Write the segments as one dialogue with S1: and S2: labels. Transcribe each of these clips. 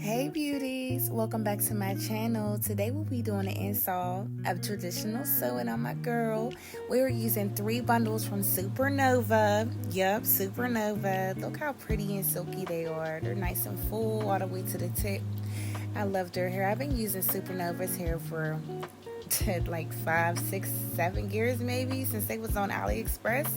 S1: Hey beauties, welcome back to my channel. Today we'll be doing an install of traditional sewing on my girl. We're using 3 bundles from SUPERNOVA. Yup, SUPERNOVA. Look how pretty and silky they are. They're nice and full all the way to the tip. I love their hair. I've been using SUPERNOVA's hair for like 5, 6, 7 years maybe, since they was on AliExpress.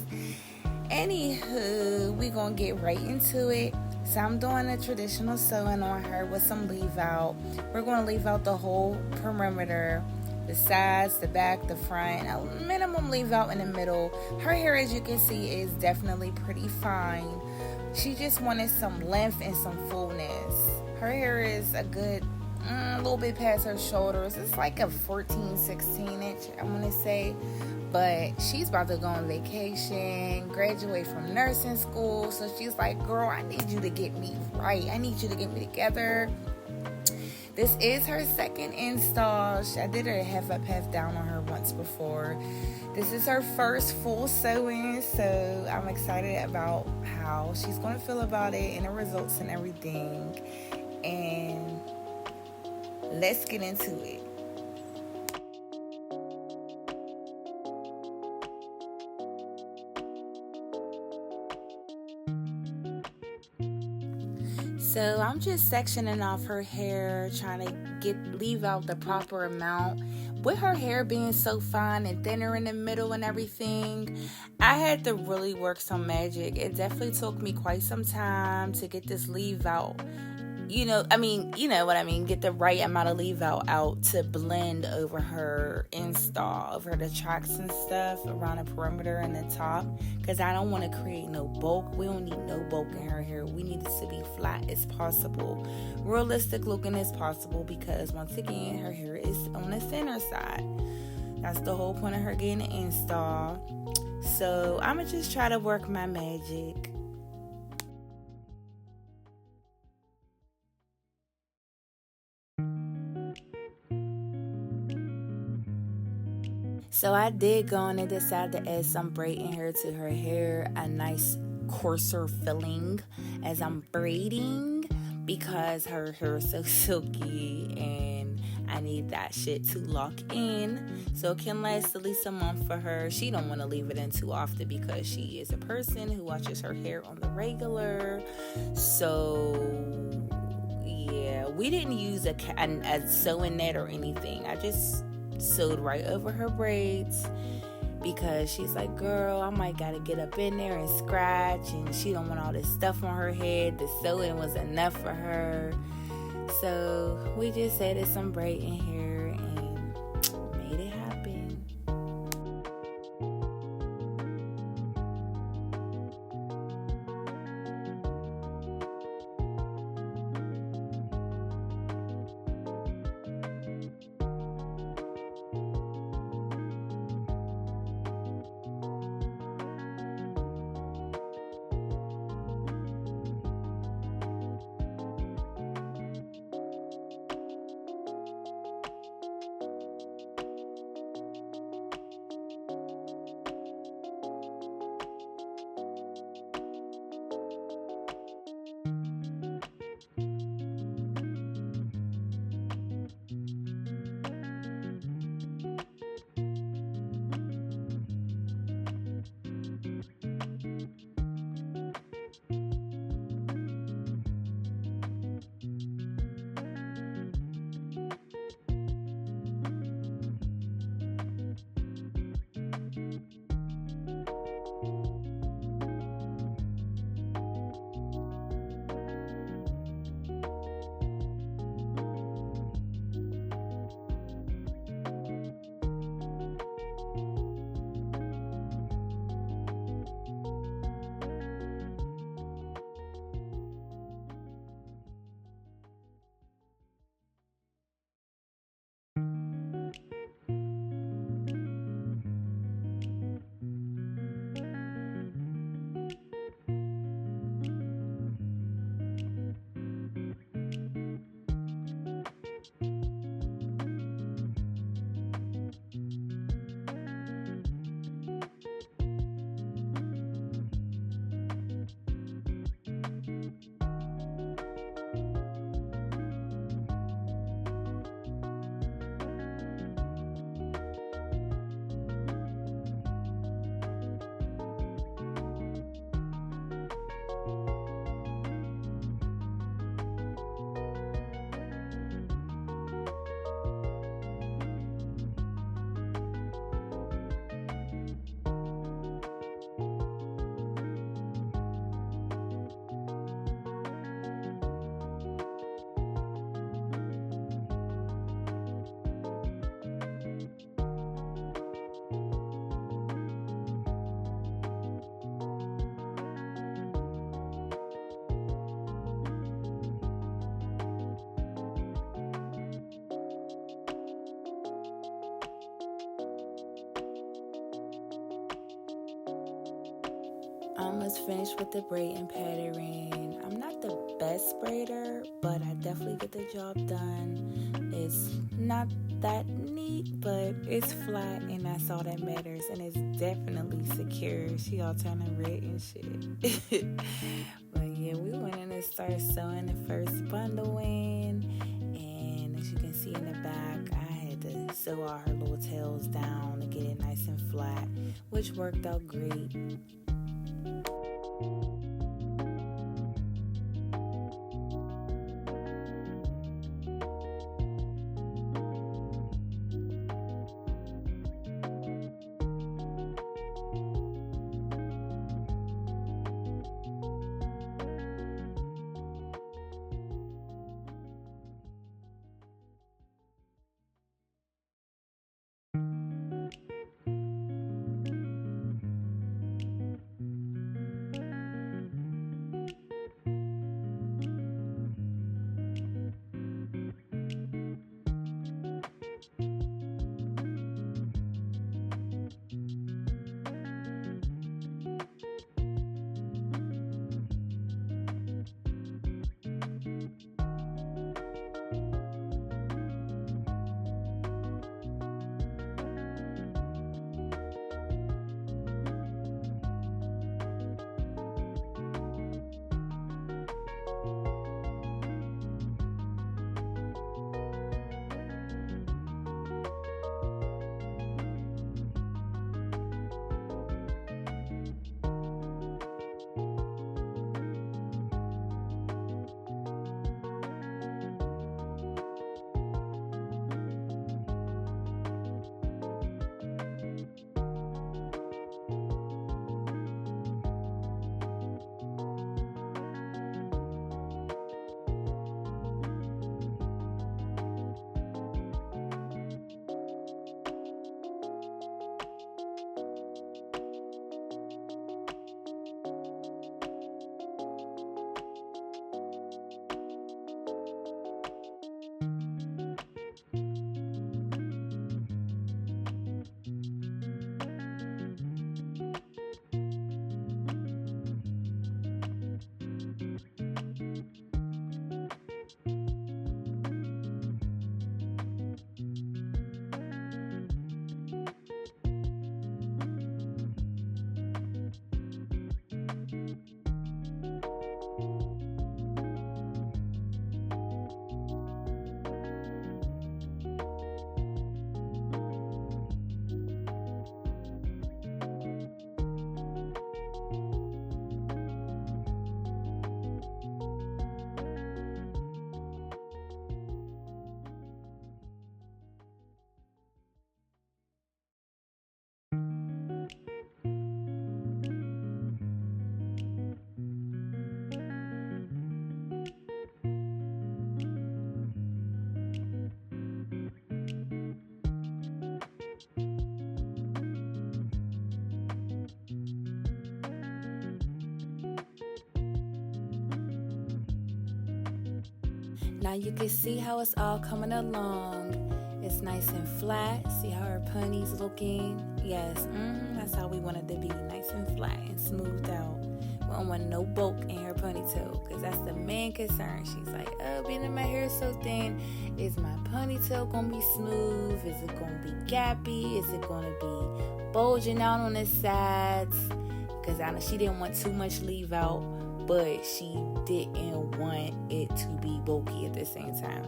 S1: Anywho, we gonna get right into it. So I'm doing a traditional sewing on her with some leave out. We're going to leave out the whole perimeter, the sides, the back, the front, a minimum leave out in the middle. Her hair, as you can see, is definitely pretty fine. She just wanted some length and some fullness. Her hair is a good a little bit past her shoulders. It's like a 14, 16 inch, I want to say. But she's about to go on vacation, graduate from nursing school. So she's like, girl, I need you to get me right. I need you to get me together. This is her second install. I did a half up, half down on her once before. This is her first full sewing. So I'm excited about how she's going to feel about it and the results and everything. And let's get into it. So I'm just sectioning off her hair, trying to leave out the proper amount. With her hair being so fine and thinner in the middle and everything, I had to really work some magic. It definitely took me quite some time to get this leave out. You know what I mean, get the right amount of leave out to blend over her install, over the tracks and stuff around the perimeter and the top, because I don't want to create no bulk. We don't need no bulk in her hair. We need it to be flat as possible, realistic looking as possible, because once again, her hair is on the thinner side. That's the whole point of her getting an install. So I'm gonna just try to work my magic. So I did go on and decide to add some braiding hair to her hair, a nice coarser filling as I'm braiding, because her hair is so silky and I need that shit to lock in so it can last at least a month for her. She don't want to leave it in too often because she is a person who watches her hair on the regular. So yeah, we didn't use a sewing net or anything. I just sewed right over her braids, because she's like, girl, I might gotta get up in there and scratch, and she don't want all this stuff on her head. The sewing was enough for her. So we just added some braiding hair and made it happen. Almost finished with the braiding pattern. I'm not the best braider, but I definitely get the job done. It's not that neat, but it's flat, and that's all that matters. And it's definitely secure. She all turning red and shit. But yeah, we went in and started sewing the first bundle in, and as you can see in the back, I had to sew all her little tails down to get it nice and flat, which worked out great. Now you can see how it's all coming along. It's nice and flat. See how her pony's looking? Yes, that's how we want it to be. Nice and flat and smoothed out. We don't want no bulk in her ponytail, because that's the main concern. She's like, oh, being my hair is so thin. Is my ponytail going to be smooth? Is it going to be gappy? Is it going to be bulging out on the sides? Because I know she didn't want too much leave out, but she didn't want it to be bulky at the same time.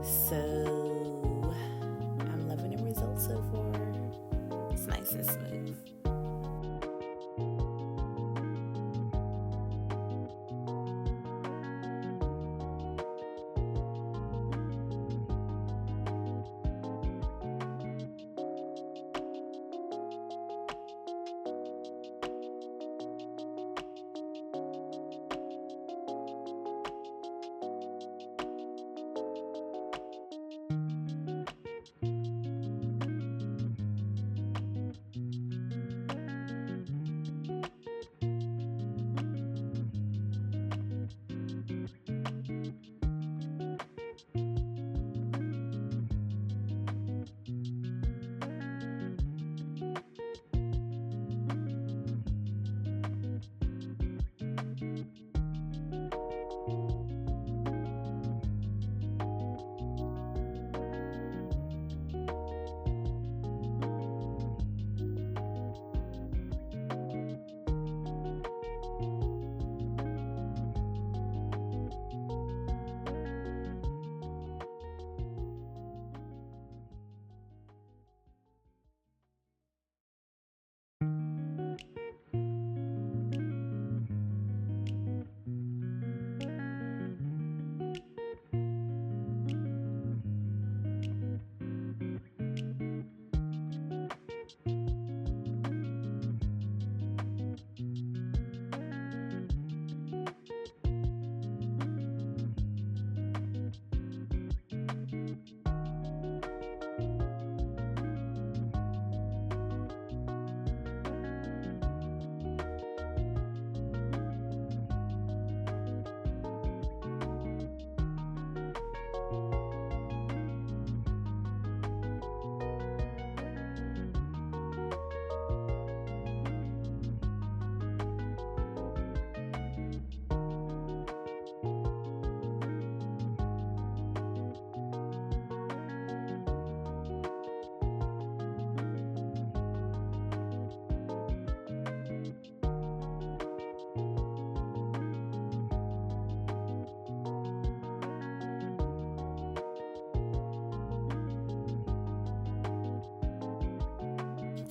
S1: So I'm loving the results so far. It's nice and smooth.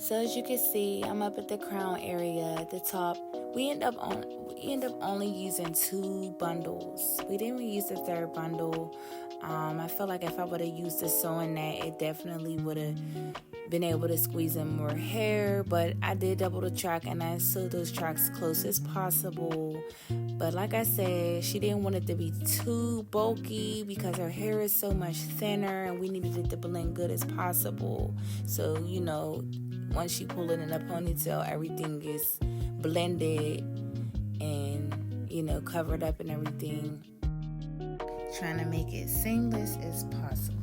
S1: So as you can see, I'm up at the crown area at the top. We end up only using 2 bundles. We didn't use the 3rd bundle. I feel like if I would have used the sewing net, it definitely would have been able to squeeze in more hair, but I did double the track and I sewed those tracks close as possible. But like I said, she didn't want it to be too bulky because her hair is so much thinner and we needed it to blend good as possible. So, once you pull it in a ponytail, everything is blended and, covered up and everything. Trying to make it seamless as possible.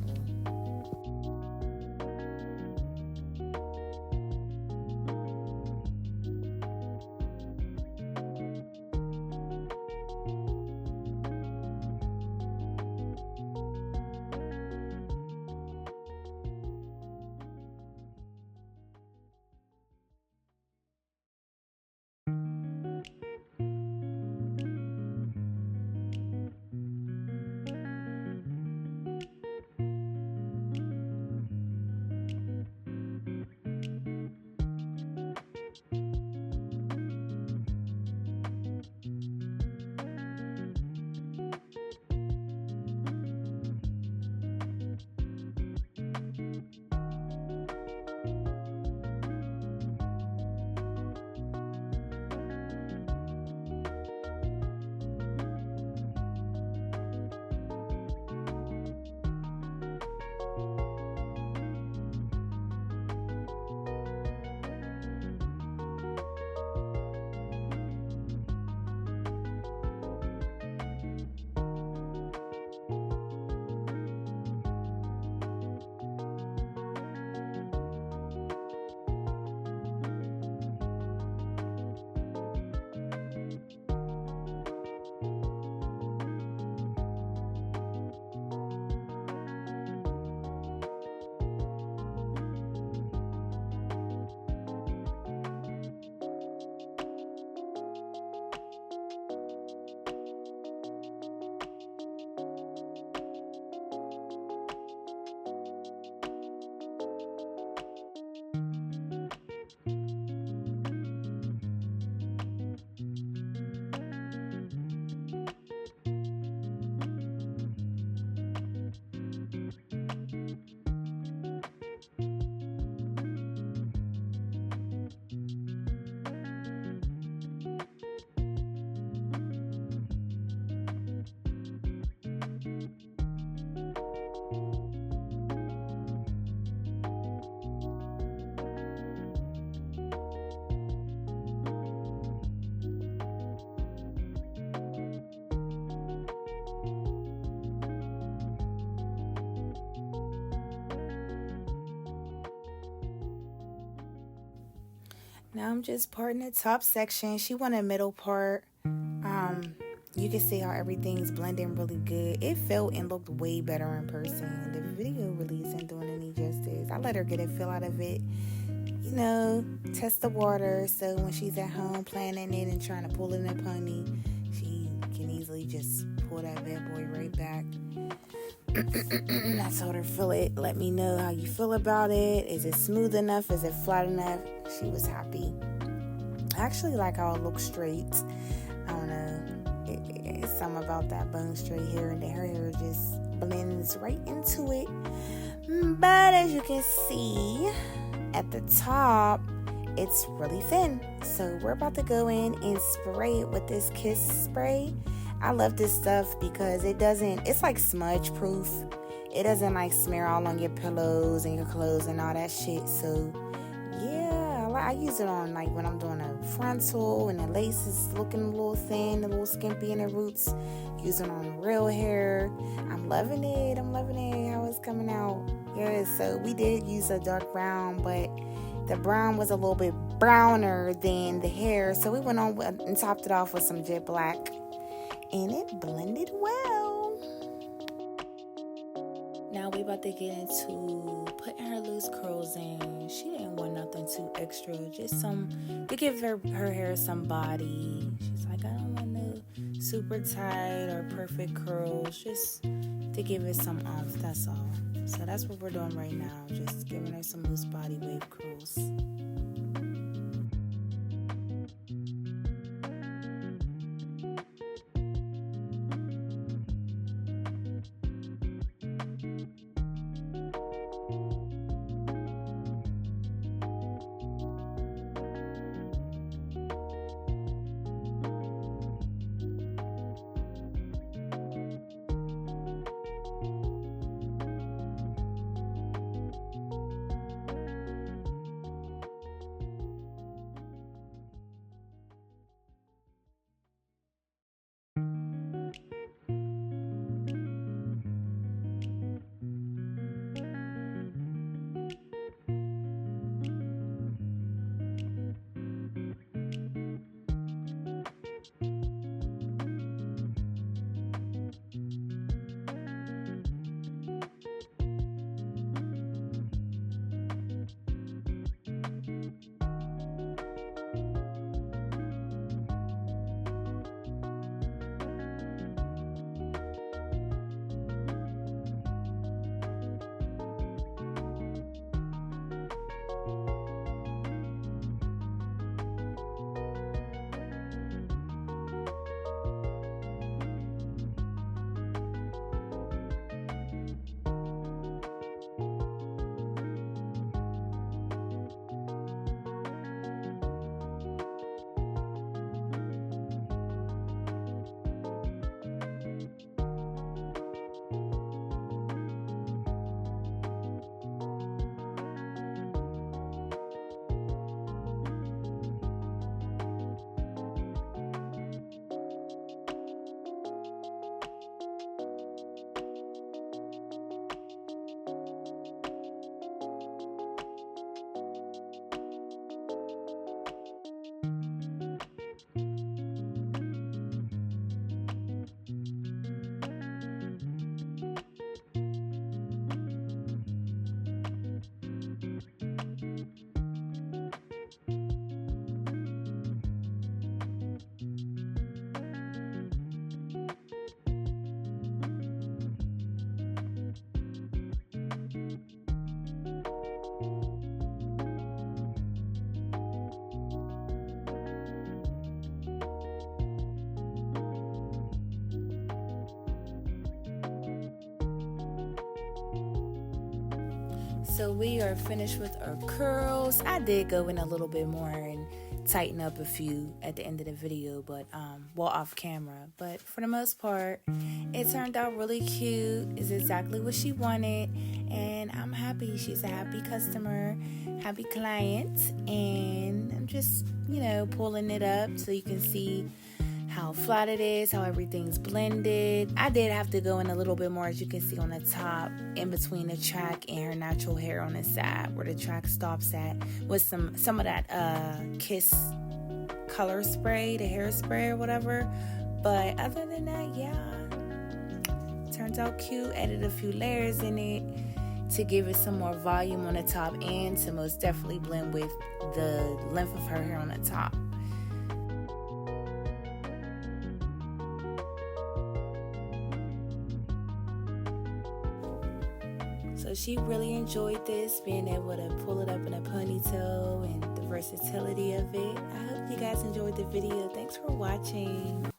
S1: Now I'm just parting the top section. She wanted a middle part. You can see how everything's blending really good. It felt and looked way better in person. The video really isn't doing any justice. I let her get a feel out of it. Test the water. So when she's at home planning it and trying to pull it in a pony, she can easily just pull that bad boy right back. I told her, feel it. Let me know how you feel about it. Is it smooth enough? Is it flat enough? She was happy. I actually like how it looks straight. I don't know. It's something about that bone straight hair, and her hair just blends right into it. But as you can see, at the top, it's really thin. So we're about to go in and spray it with this Kiss spray. I love this stuff because it's like smudge proof. It doesn't like smear all on your pillows and your clothes and all that shit. So yeah, I use it on like when I'm doing a frontal and the lace is looking a little thin, a little skimpy in the roots. Use it on real hair. I'm loving it how it's coming out. Yeah, so we did use a dark brown, but the brown was a little bit browner than the hair. So we went on and topped it off with some jet black. And it blended well. Now we about to get into putting her loose curls in. She didn't want nothing too extra, just some to give her hair some body. She's like, I don't want no super tight or perfect curls, just to give it some oomph, that's all. So that's what we're doing right now, just giving her some loose body wave curls. So we are finished with our curls. I did go in a little bit more and tighten up a few at the end of the video, but well, off camera. But for the most part, it turned out really cute. It's exactly what she wanted, and I'm happy. She's a happy customer, happy client, and I'm just, pulling it up so you can see how flat it is, how everything's blended. I did have to go in a little bit more, as you can see on the top, in between the track and her natural hair on the side where the track stops at, with some of that Kiss color spray, the hairspray or whatever. But other than that, yeah, turns out cute. Added a few layers in it to give it some more volume on the top and to most definitely blend with the length of her hair on the top. So she really enjoyed this, being able to pull it up in a ponytail and the versatility of it. I hope you guys enjoyed the video. Thanks for watching.